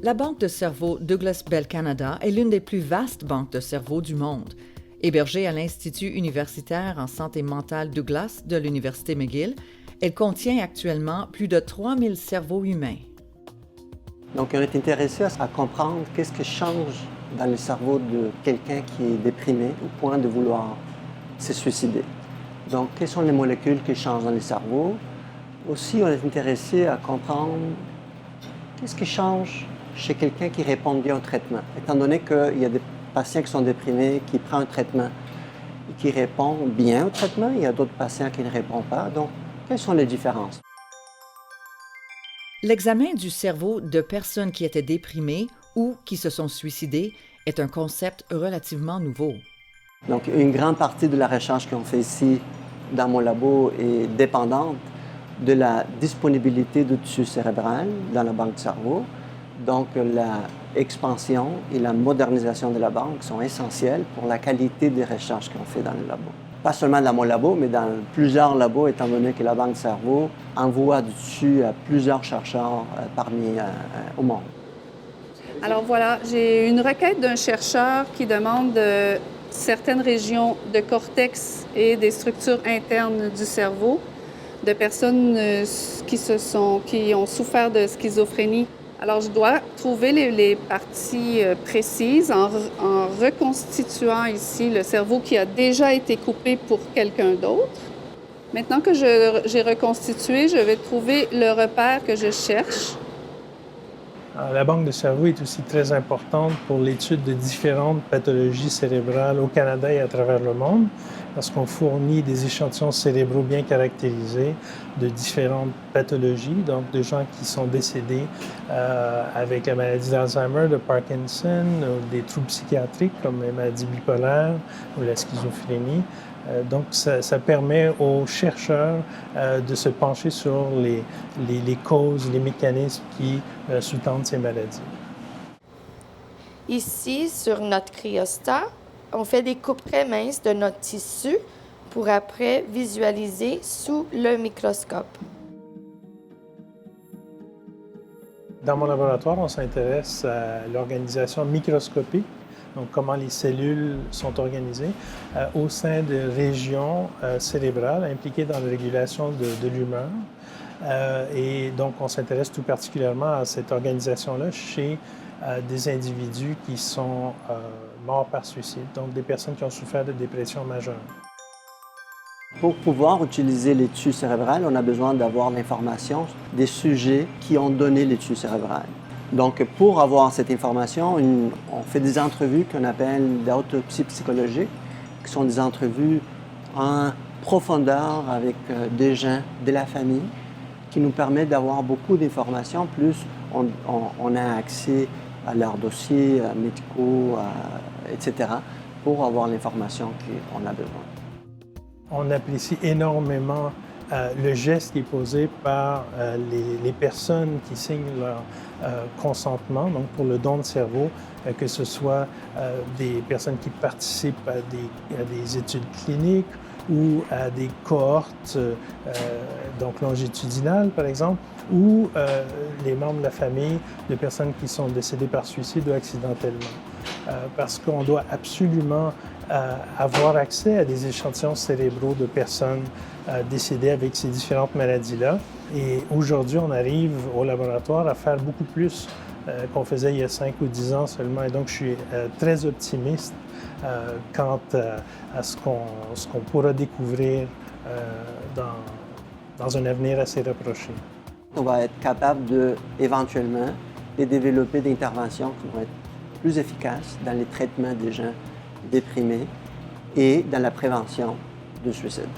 La Banque de cerveau Douglas Bell Canada est l'une des plus vastes banques de cerveau du monde. Hébergée à l'Institut universitaire en santé mentale Douglas de l'Université McGill, elle contient actuellement plus de 3000 cerveaux humains. Donc, on est intéressé à comprendre qu'est-ce qui change dans le cerveau de quelqu'un qui est déprimé au point de vouloir se suicider. Donc, quelles sont les molécules qui changent dans le cerveau? Aussi, on est intéressé à comprendre qu'est-ce qui change chez quelqu'un qui répond bien au traitement. Étant donné qu'il y a des patients qui sont déprimés, qui prennent un traitement et qui répondent bien au traitement, il y a d'autres patients qui ne répondent pas. Donc, quelles sont les différences? L'examen du cerveau de personnes qui étaient déprimées ou qui se sont suicidées est un concept relativement nouveau. Donc, une grande partie de la recherche qu'on fait ici dans mon labo est dépendante de la disponibilité de tissu cérébral dans la banque de cerveau. Donc, l'expansion et la modernisation de la banque sont essentielles pour la qualité des recherches qu'on fait dans le labo. Pas seulement dans mon labo, mais dans plusieurs labos, étant donné que la banque de cerveau envoie du tissu à plusieurs chercheurs au monde. Alors voilà, j'ai une requête d'un chercheur qui demande certaines régions de cortex et des structures internes du cerveau de personnes qui ont souffert de schizophrénie. Alors, je dois trouver les parties précises en reconstituant ici le cerveau qui a déjà été coupé pour quelqu'un d'autre. Maintenant que j'ai reconstitué, je vais trouver le repère que je cherche. Alors, la banque de cerveau est aussi très importante pour l'étude de différentes pathologies cérébrales au Canada et à travers le monde, parce qu'on fournit des échantillons cérébraux bien caractérisés de différentes pathologies, donc de gens qui sont décédés avec la maladie d'Alzheimer, de Parkinson, ou des troubles psychiatriques comme la maladie bipolaire ou la schizophrénie. Donc, ça permet aux chercheurs de se pencher sur les causes, les mécanismes qui sous-tendent ces maladies. Ici, sur notre cryostat, on fait des coupes très minces de notre tissu pour après visualiser sous le microscope. Dans mon laboratoire, on s'intéresse à l'organisation microscopique, donc comment les cellules sont organisées au sein de régions cérébrales impliquées dans la régulation de l'humeur. Et donc, on s'intéresse tout particulièrement à cette organisation-là chez des individus qui sont morts par suicide, donc des personnes qui ont souffert de dépression majeure. Pour pouvoir utiliser les tissus cérébrales, on a besoin d'avoir l'information des sujets qui ont donné les tissus cérébrales. Donc, pour avoir cette information, on fait des entrevues qu'on appelle des autopsies psychologiques, qui sont des entrevues en profondeur avec des gens de la famille, qui nous permettent d'avoir beaucoup d'informations, plus on a accès à leurs dossiers médicaux, etc., pour avoir l'information qu'on a besoin. On apprécie énormément le geste qui est posé par les personnes qui signent leur consentement, donc pour le don de cerveau, que ce soit des personnes qui participent à des études cliniques ou à des cohortes donc longitudinales, par exemple, ou les membres de la famille de personnes qui sont décédées par suicide ou accidentellement. Parce qu'on doit absolument avoir accès à des échantillons cérébraux de personnes décédées avec ces différentes maladies-là. Et aujourd'hui, on arrive au laboratoire à faire beaucoup plus qu'on faisait il y a 5 ou 10 ans seulement. Et donc, je suis très optimiste quant à ce qu'on pourra découvrir dans un avenir assez rapproché. On va être capable éventuellement de développer des interventions qui vont être plus efficaces dans les traitements des gens déprimés et dans la prévention du suicide.